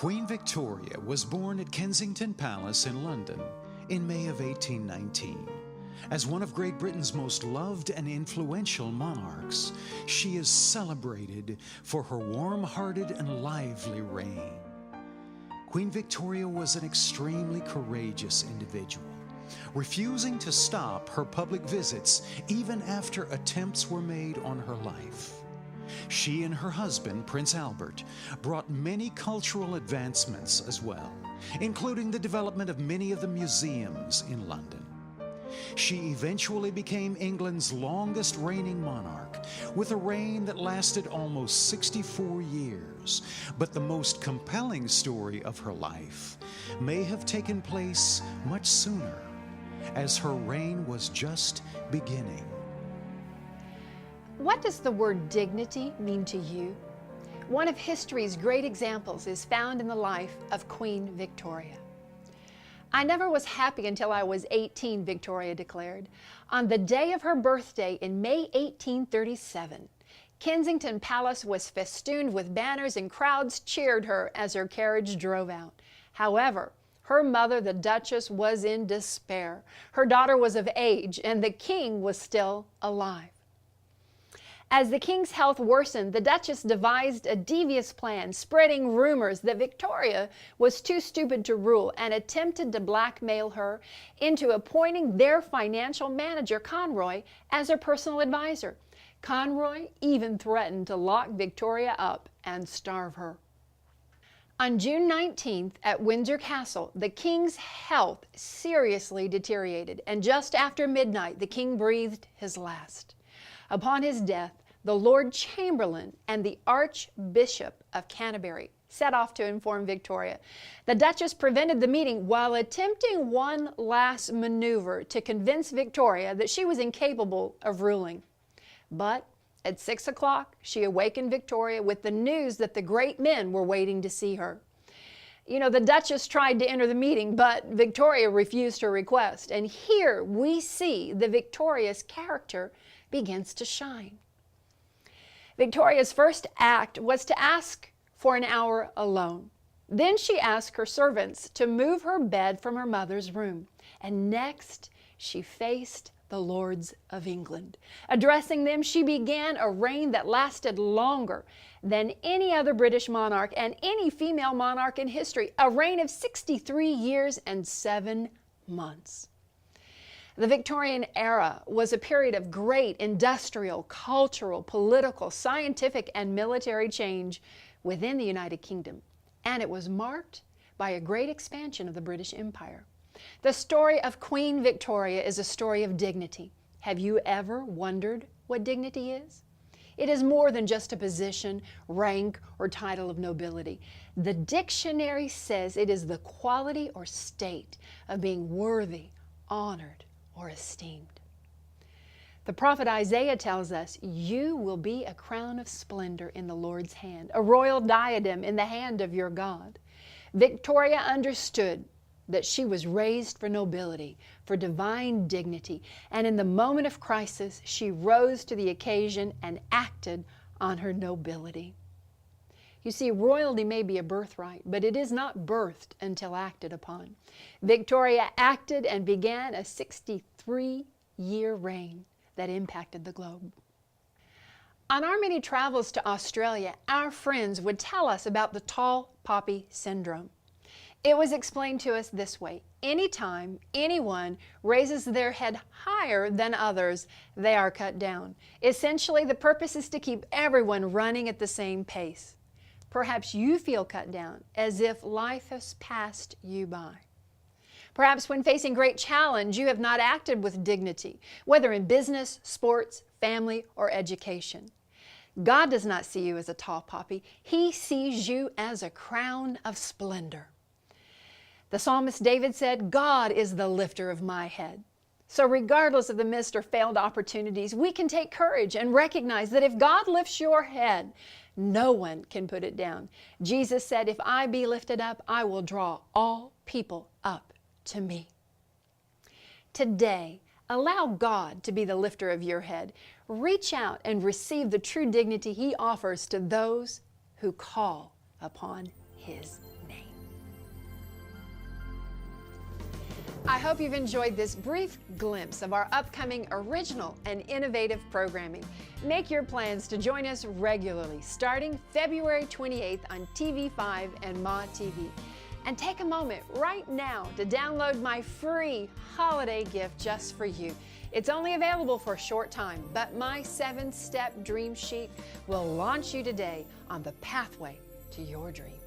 Queen Victoria was born at Kensington Palace in London in May of 1819. As one of Great Britain's most loved and influential monarchs, she is celebrated for her warm-hearted and lively reign. Queen Victoria was an extremely courageous individual, refusing to stop her public visits even after attempts were made on her life. She and her husband, Prince Albert, brought many cultural advancements as well, including the development of many of the museums in London. She eventually became England's longest reigning monarch, with a reign that lasted almost 64 years. But the most compelling story of her life may have taken place much sooner, as her reign was just beginning. What does the word dignity mean to you? One of history's great examples is found in the life of Queen Victoria. I never was happy until I was 18, Victoria declared. On the day of her birthday in May 1837, Kensington Palace was festooned with banners and crowds cheered her as her carriage drove out. However, her mother, the Duchess, was in despair. Her daughter was of age and the king was still alive. As the king's health worsened, the Duchess devised a devious plan, spreading rumors that Victoria was too stupid to rule, and attempted to blackmail her into appointing their financial manager, Conroy, as her personal advisor. Conroy even threatened to lock Victoria up and starve her. On June 19th at Windsor Castle, the king's health seriously deteriorated, and just after midnight, the king breathed his last. Upon his death, the Lord Chamberlain and the Archbishop of Canterbury set off to inform Victoria. The Duchess prevented the meeting while attempting one last maneuver to convince Victoria that she was incapable of ruling. But at 6 o'clock, she awakened Victoria with the news that the great men were waiting to see her. You know, the Duchess tried to enter the meeting, but Victoria refused her request. And here we see the victorious character begins to shine. Victoria's first act was to ask for an hour alone. Then she asked her servants to move her bed from her mother's room. And next, she faced the Lords of England. Addressing them, she began a reign that lasted longer than any other British monarch and any female monarch in history, a reign of 63 years and 7 months. The Victorian era was a period of great industrial, cultural, political, scientific, and military change within the United Kingdom, and it was marked by a great expansion of the British Empire. The story of Queen Victoria is a story of dignity. Have you ever wondered what dignity is? It is more than just a position, rank, or title of nobility. The dictionary says it is the quality or state of being worthy, honored, or esteemed. The prophet Isaiah tells us, "You will be a crown of splendor in the Lord's hand, a royal diadem in the hand of your God." Victoria understood that she was raised for nobility, for divine dignity, and in the moment of crisis, she rose to the occasion and acted on her nobility. You see, royalty may be a birthright, but it is not birthed until acted upon. Victoria acted and began a 63-year reign that impacted the globe. On our many travels to Australia, our friends would tell us about the tall poppy syndrome. It was explained to us this way: anytime anyone raises their head higher than others, they are cut down. Essentially, the purpose is to keep everyone running at the same pace. Perhaps you feel cut down, as if life has passed you by. Perhaps when facing great challenge, you have not acted with dignity, whether in business, sports, family, or education. God does not see you as a tall poppy. He sees you as a crown of splendor. The psalmist David said, "God is the lifter of my head." So regardless of the missed or failed opportunities, we can take courage and recognize that if God lifts your head, no one can put it down. Jesus said, "If I be lifted up, I will draw all people up to me." Today, allow God to be the lifter of your head. Reach out and receive the true dignity He offers to those who call upon His name. I hope you've enjoyed this brief glimpse of our upcoming original and innovative programming. Make your plans to join us regularly starting February 28th on TV5 and Ma TV. And take a moment right now to download my free holiday gift just for you. It's only available for a short time, but my 7-step dream sheet will launch you today on the pathway to your dream.